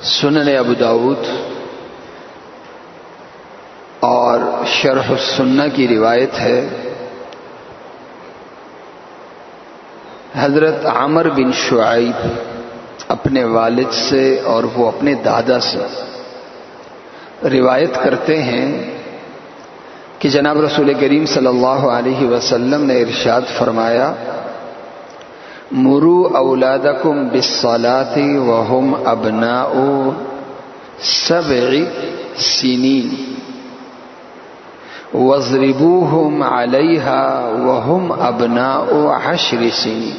سنن ابو داؤد اور شرح السنہ کی روایت ہے، حضرت عمر بن شعیب اپنے والد سے اور وہ اپنے دادا سے روایت کرتے ہیں کہ جناب رسول کریم صلی اللہ علیہ وسلم نے ارشاد فرمایا، مروا اولادکم بالصلاۃ وهم ابناء 7 سنین واضربوهم علیها وهم ابناء 10 سنین۔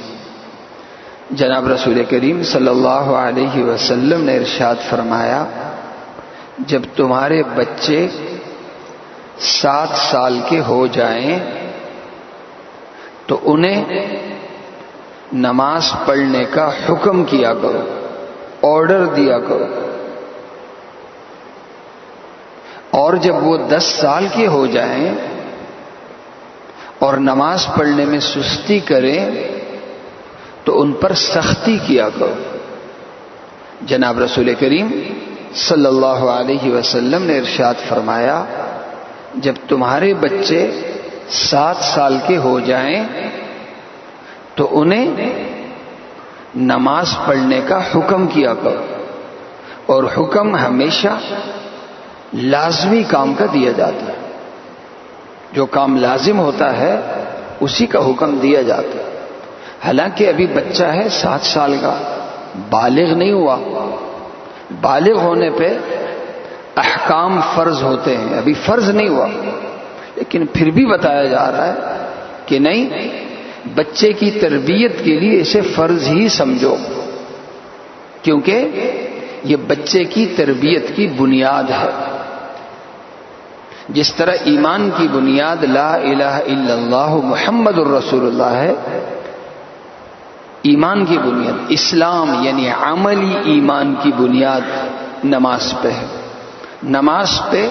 جناب رسول کریم صلی اللہ علیہ وسلم نے ارشاد فرمایا، جب تمہارے بچے 7 سال کے ہو جائیں تو انہیں نماز پڑھنے کا حکم کیا کرو، آرڈر دیا کرو، اور جب وہ 10 سال کے ہو جائیں اور نماز پڑھنے میں سستی کریں تو ان پر سختی کیا کرو۔ جناب رسول کریم صلی اللہ علیہ وسلم نے ارشاد فرمایا، جب تمہارے بچے 7 سال کے ہو جائیں تو انہیں نماز پڑھنے کا حکم کیا کرو، اور حکم ہمیشہ لازمی کام کا دیا جاتا ہے، جو کام لازم ہوتا ہے اسی کا حکم دیا جاتا ہے۔ حالانکہ ابھی بچہ ہے 7 سال کا، بالغ نہیں ہوا، بالغ ہونے پہ احکام فرض ہوتے ہیں، ابھی فرض نہیں ہوا، لیکن پھر بھی بتایا جا رہا ہے کہ نہیں، بچے کی تربیت کے لیے اسے فرض ہی سمجھو، کیونکہ یہ بچے کی تربیت کی بنیاد ہے۔ جس طرح ایمان کی بنیاد لا الہ الا اللہ محمد الرسول اللہ ہے، ایمان کی بنیاد اسلام یعنی عملی ایمان کی بنیاد نماز پہ ہے۔ نماز پہ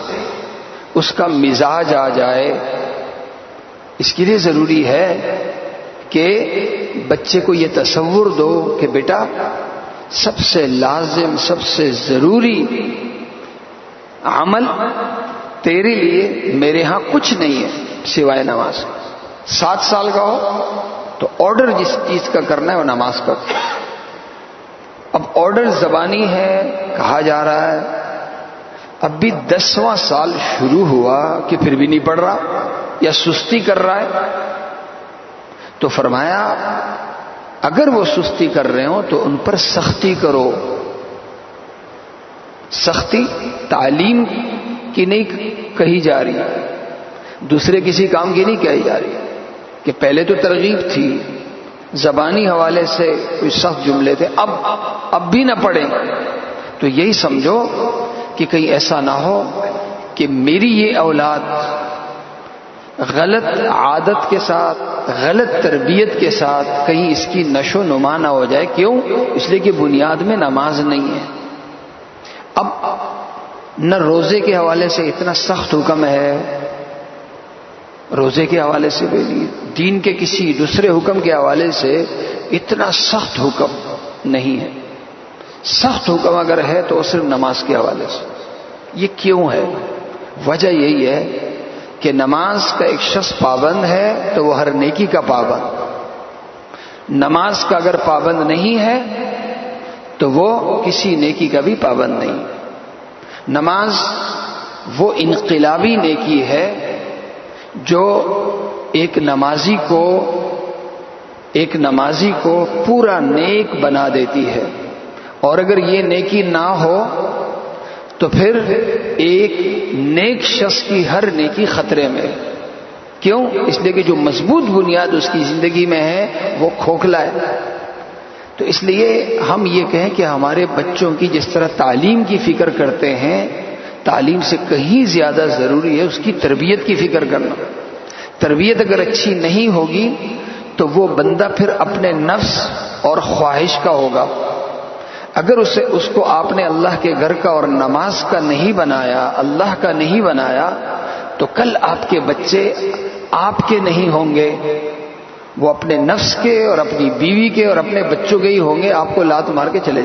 اس کا مزاج آ جائے، اس کے لیے ضروری ہے کہ بچے کو یہ تصور دو کہ بیٹا سب سے لازم، سب سے ضروری عمل تیرے لیے میرے ہاں کچھ نہیں ہے سوائے نماز۔ 7 سال کا ہو تو آرڈر جس چیز کا کرنا ہے وہ نماز کا۔ اب آرڈر زبانی ہے، کہا جا رہا ہے، اب بھی 10واں سال شروع ہوا کہ پھر بھی نہیں پڑھ رہا یا سستی کر رہا ہے، تو فرمایا اگر وہ سستی کر رہے ہوں تو ان پر سختی کرو۔ سختی تعلیم کی نہیں کہی جا رہی، دوسرے کسی کام کی نہیں کہی جا رہی، کہ پہلے تو ترغیب تھی، زبانی حوالے سے کوئی سخت جملے تھے، اب بھی نہ پڑھیں، تو یہی سمجھو کہ کہیں ایسا نہ ہو کہ میری یہ اولاد غلط عادت کے ساتھ، غلط تربیت کے ساتھ کہیں اس کی نشو و نما نہ ہو جائے۔ کیوں؟ اس لیے کہ بنیاد میں نماز نہیں ہے۔ اب نہ روزے کے حوالے سے اتنا سخت حکم ہے، روزے کے حوالے سے بھی نہیں، دین کے کسی دوسرے حکم کے حوالے سے اتنا سخت حکم نہیں ہے۔ سخت حکم اگر ہے تو صرف نماز کے حوالے سے۔ یہ کیوں ہے؟ وجہ یہی ہے کہ نماز کا ایک شخص پابند ہے تو وہ ہر نیکی کا پابند، نماز کا اگر پابند نہیں ہے تو وہ کسی نیکی کا بھی پابند نہیں۔ نماز وہ انقلابی نیکی ہے جو ایک نمازی کو پورا نیک بنا دیتی ہے، اور اگر یہ نیکی نہ ہو تو پھر ایک نیک شخص کی ہر نیکی خطرے میں۔ کیوں؟ اس لیے کہ جو مضبوط بنیاد اس کی زندگی میں ہے وہ کھوکھلا ہے۔ تو اس لیے ہم یہ کہیں کہ ہمارے بچوں کی جس طرح تعلیم کی فکر کرتے ہیں، تعلیم سے کہیں زیادہ ضروری ہے اس کی تربیت کی فکر کرنا۔ تربیت اگر اچھی نہیں ہوگی تو وہ بندہ پھر اپنے نفس اور خواہش کا ہوگا۔ اگر اس کو آپ نے اللہ کے گھر کا اور نماز کا نہیں بنایا، اللہ کا نہیں بنایا، تو کل آپ کے بچے آپ کے نہیں ہوں گے، وہ اپنے نفس کے اور اپنی بیوی کے اور اپنے بچوں کے ہی ہوں گے، آپ کو لات مار کے چلے